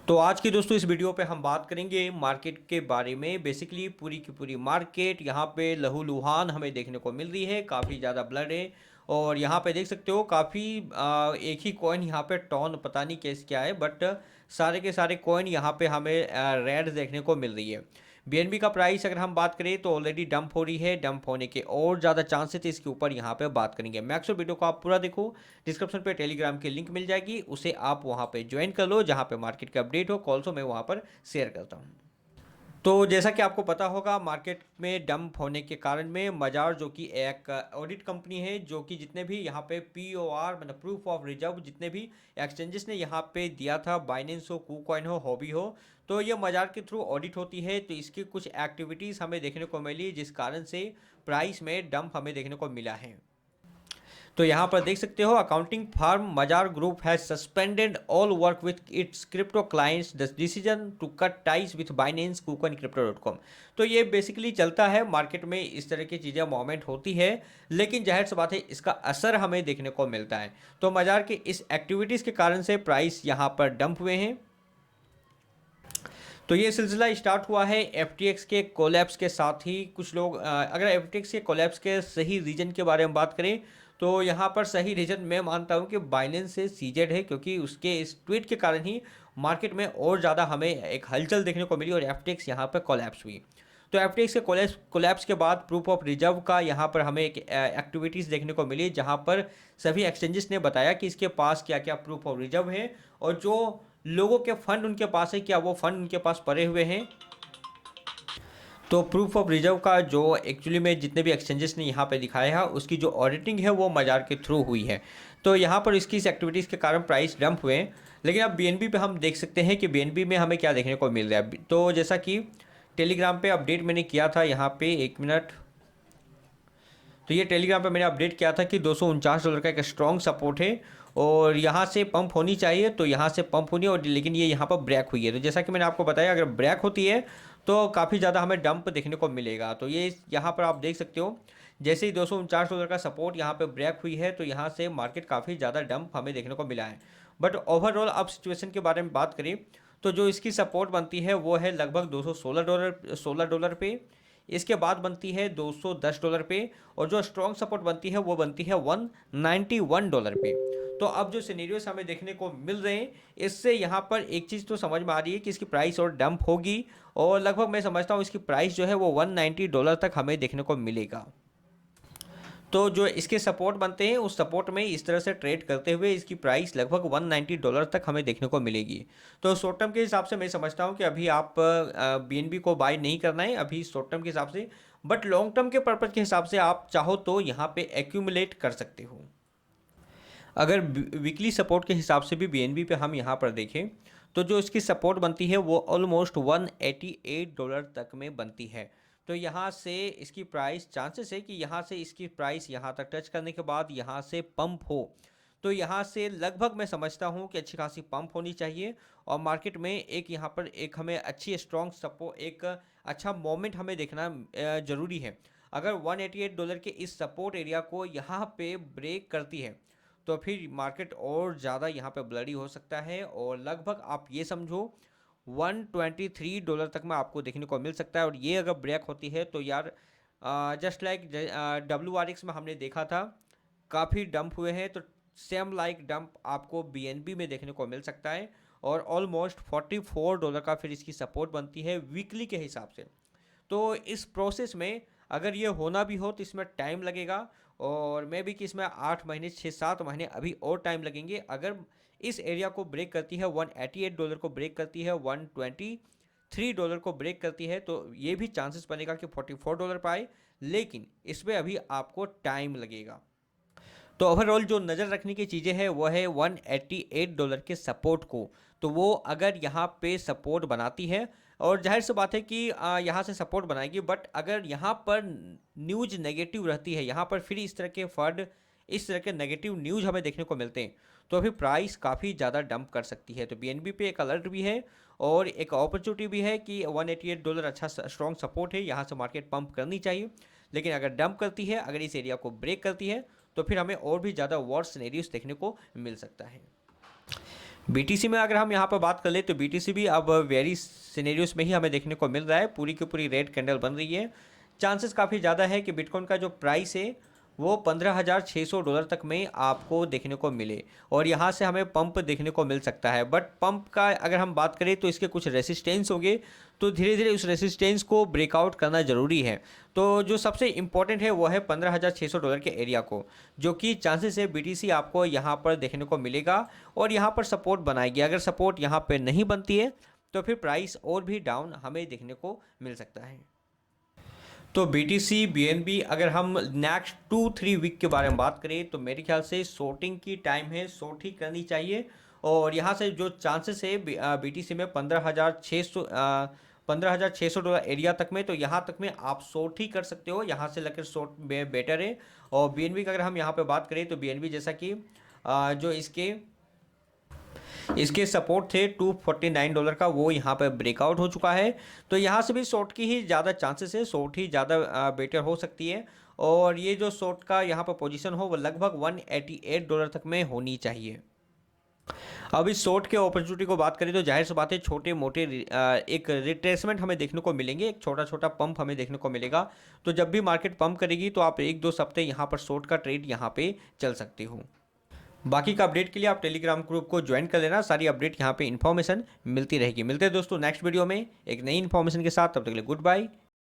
तो आज की दोस्तों इस वीडियो पे हम बात करेंगे मार्केट के बारे में। बेसिकली पूरी की पूरी मार्केट यहाँ पे लहूलुहान हमें देखने को मिल रही है, काफ़ी ज़्यादा ब्लड है। और यहाँ पे देख सकते हो काफ़ी एक ही कॉइन यहाँ पे टॉन पता नहीं केस क्या है, बट सारे के सारे कॉइन यहाँ पे हमें रेड देखने को मिल रही है। बीएनबी का प्राइस अगर हम बात करें तो ऑलरेडी डंप हो रही है, डंप होने के और ज़्यादा चांसेस है, इसके ऊपर यहाँ पे बात करेंगे। मैक्सिमम वीडियो को आप पूरा देखो, डिस्क्रिप्शन पे टेलीग्राम की लिंक मिल जाएगी, उसे आप वहाँ पे ज्वाइन कर लो, जहाँ पे मार्केट का अपडेट हो कॉल्सो मैं वहाँ पर शेयर करता हूँ। तो जैसा कि आपको पता होगा, मार्केट में डंप होने के कारण में मजार जो कि एक ऑडिट कंपनी है, जो कि जितने भी यहाँ पे पीओआर मतलब प्रूफ ऑफ रिजर्व जितने भी एक्सचेंजेस ने यहाँ पे दिया था, बाइनेंस हो, कूकॉइन हो, हॉबी हो, तो ये मजार के थ्रू ऑडिट होती है। तो इसकी कुछ एक्टिविटीज़ हमें देखने को मिली, जिस कारण से प्राइस में डंप हमें देखने को मिला है। तो यहाँ पर देख सकते हो, accounting firm Mazars group has suspended all work with its crypto clients the decision to cut ties with Binance KuCoin crypto.com। तो ये बेसिकली चलता है मार्केट में, इस तरह की चीज़ें मोमेंट होती है, लेकिन जाहिर सी बात है इसका असर हमें देखने को मिलता है। तो मजार के इस एक्टिविटीज़ के कारण से प्राइस यहाँ पर डंप हुए हैं। तो ये सिलसिला स्टार्ट हुआ है FTX के कोलैप्स के साथ ही। कुछ लोग अगर FTX के कोलैप्स के सही रीजन के बारे में बात करें तो यहाँ पर सही रीजन मैं मानता हूँ कि बाइनेंस से सीजेड है, क्योंकि उसके इस ट्वीट के कारण ही मार्केट में और ज़्यादा हमें एक हलचल देखने को मिली और FTX यहाँ पर कोलैप्स हुई। तो FTX के कोलैप्स के बाद प्रूफ ऑफ रिजर्व का यहाँ पर हमें एक एक्टिविटीज़ देखने को मिली, जहाँ पर सभी एक्सचेंजेस ने बताया कि इसके पास क्या क्या प्रूफ ऑफ रिजर्व है, और जो लोगों के फंड उनके पास है, क्या वो फंड उनके पास पड़े हुए हैं। तो प्रूफ ऑफ रिजर्व का जो एक्चुअली में जितने भी एक्सचेंजेस ने यहाँ पे दिखाया है, उसकी जो ऑडिटिंग है वो मजार के थ्रू हुई है। तो यहाँ पर इसकी इस एक्टिविटीज़ के कारण प्राइस डंप हुए हैं। लेकिन अब बीएनबी पे हम देख सकते हैं कि बीएनबी में हमें क्या देखने को मिल रहा है। तो जैसा कि टेलीग्राम पे अपडेट मैंने किया था, यहाँ पे एक मिनट, तो ये टेलीग्राम पे मैंने अपडेट किया था कि $249 का एक स्ट्रॉन्ग सपोर्ट है और यहाँ से पंप होनी चाहिए, तो यहाँ से पंप होनी है, और लेकिन ये यहाँ पर ब्रेक हुई है। तो जैसा कि मैंने आपको बताया, अगर ब्रेक होती है तो काफ़ी ज़्यादा हमें डंप देखने को मिलेगा। तो ये यहाँ पर आप देख सकते हो, जैसे ही $249 का सपोर्ट यहाँ पे ब्रेक हुई है, तो यहाँ से मार्केट काफ़ी ज़्यादा डंप हमें देखने को मिला है। बट ओवरऑल अब सिचुएशन के बारे में बात करें तो जो इसकी सपोर्ट बनती है वो है लगभग $216 पे। इसके बाद बनती है $210 पे, और जो स्ट्रॉन्ग सपोर्ट बनती है वो बनती है $191 पे। तो अब जो सिनेरियोस हमें देखने को मिल रहे हैं, इससे यहाँ पर एक चीज़ तो समझ में आ रही है कि इसकी प्राइस और डंप होगी, और लगभग मैं समझता हूँ इसकी प्राइस जो है वो $190 तक हमें देखने को मिलेगा। तो जो इसके सपोर्ट बनते हैं, उस सपोर्ट में इस तरह से ट्रेड करते हुए इसकी प्राइस लगभग $190 तक हमें देखने को मिलेगी। तो शॉर्ट टर्म के हिसाब से मैं समझता हूँ कि अभी आप बीएनबी को बाय नहीं करना है अभी शॉर्ट टर्म के हिसाब से, बट लॉन्ग टर्म के पर्पज़ के हिसाब से आप चाहो तो यहाँ पे एक्यूमुलेट कर सकते हो। अगर वीकली सपोर्ट के हिसाब से भी बीएनबी पे हम यहाँ पर देखें तो जो इसकी सपोर्ट बनती है वो ऑलमोस्ट $188 तक में बनती है। तो यहाँ से इसकी प्राइस, चांसेस है कि यहाँ से इसकी प्राइस यहाँ तक टच करने के बाद यहाँ से पंप हो, तो यहाँ से लगभग मैं समझता हूँ कि अच्छी खासी पंप होनी चाहिए, और मार्केट में एक यहाँ पर एक हमें अच्छी स्ट्रॉन्ग सपोर्ट, एक अच्छा मोमेंट हमें देखना ज़रूरी है। अगर $188 के इस सपोर्ट एरिया को यहाँ पे ब्रेक करती है तो फिर मार्केट और ज़्यादा यहाँ पे ब्लडी हो सकता है, और लगभग आप ये समझो $123 तक में आपको देखने को मिल सकता है। और ये अगर ब्रेक होती है तो यार जस्ट लाइक WRX में हमने देखा था काफ़ी डंप हुए हैं, तो सेम लाइक डंप आपको बीएनबी में देखने को मिल सकता है, और ऑलमोस्ट $44 का फिर इसकी सपोर्ट बनती है वीकली के हिसाब से। तो इस प्रोसेस में अगर ये होना भी हो तो इसमें टाइम लगेगा, और मे भी कि इसमें 8 महीने 6-7 महीने अभी और टाइम लगेंगे। अगर इस एरिया को ब्रेक करती है, $188 को ब्रेक करती है, $123 को ब्रेक करती है, तो ये भी चांसेस बनेगा कि $44 पाए, लेकिन इसमें अभी आपको टाइम लगेगा। तो ओवरऑल जो नज़र रखने की चीज़ें हैं वो है $188 के सपोर्ट को। तो वो अगर यहाँ पे सपोर्ट बनाती है, और जाहिर सी बात है कि यहाँ से सपोर्ट बनाएगी, बट अगर यहाँ पर न्यूज़ नेगेटिव रहती है, यहाँ पर फिर इस तरह के फंड, इस तरह के नेगेटिव न्यूज़ हमें देखने को मिलते हैं, तो अभी प्राइस काफ़ी ज़्यादा डंप कर सकती है। तो बीएनबी पे एक अलर्ट भी है और एक अपॉर्चुनिटी भी है कि $188 अच्छा स्ट्रॉन्ग सपोर्ट है, यहाँ से मार्केट पंप करनी चाहिए। लेकिन अगर डंप करती है, अगर इस एरिया को ब्रेक करती है, तो फिर हमें और भी ज़्यादा वर्स्ट सिनेरियोस देखने को मिल सकता है। बीटीसी में अगर हम यहाँ पर बात कर ले तो बीटीसी भी अब वेरी सिनेरियोस में ही हमें देखने को मिल रहा है, पूरी की पूरी रेड कैंडल बन रही है। चांसेस काफ़ी ज़्यादा है कि बिटकॉइन का जो प्राइस है वो $15,600 तक में आपको देखने को मिले और यहाँ से हमें पंप देखने को मिल सकता है। बट पंप का अगर हम बात करें तो इसके कुछ रेसिस्टेंस होंगे, तो धीरे धीरे उस रेसिस्टेंस को ब्रेकआउट करना ज़रूरी है। तो जो सबसे इम्पॉर्टेंट है वो है $15,600 के एरिया को, जो कि चांसेस है बीटीसी आपको यहाँ पर देखने को मिलेगा और यहाँ पर सपोर्ट बनाएगी। अगर सपोर्ट यहाँ पर नहीं बनती है तो फिर प्राइस और भी डाउन हमें देखने को मिल सकता है। तो बीटीसी बीएनबी अगर हम नेक्स्ट 2-3 वीक के बारे में बात करें तो मेरे ख्याल से शॉर्टिंग की टाइम है, शॉर्ट ही करनी चाहिए। और यहाँ से जो चांसेस है बीटीसी में $15,600 एरिया तक में, तो यहाँ तक में आप शॉर्ट ही कर सकते हो, यहाँ से लेकर शॉर्ट बेटर है। और बीएनबी का अगर हम यहाँ पे बात करें तो बीएनबी जैसा कि जो इसके सपोर्ट थे $249 का, वो यहाँ पर ब्रेकआउट हो चुका है। तो यहाँ से भी शॉर्ट की ही ज़्यादा चांसेस है, शॉर्ट ही ज़्यादा बेटर हो सकती है। और ये जो शॉर्ट का यहाँ पर पोजीशन हो वो लगभग $188 तक में होनी चाहिए। अब इस शॉर्ट के अपॉर्चुनिटी को बात करें तो जाहिर सी बात है छोटे मोटे एक रिट्रेसमेंट हमें देखने को मिलेंगे, एक छोटा छोटा पंप हमें देखने को मिलेगा। तो जब भी मार्केट पंप करेगी तो आप 1-2 हफ्ते यहाँ पर शॉर्ट का ट्रेड यहाँ पे चल सकते हो। बाकी का अपडेट के लिए आप टेलीग्राम ग्रुप को ज्वाइन कर लेना, सारी अपडेट यहाँ पे इन्फॉर्मेशन मिलती रहेगी। मिलते हैं दोस्तों नेक्स्ट वीडियो में एक नई इन्फॉर्मेशन के साथ, तब तक के लिए गुड बाय।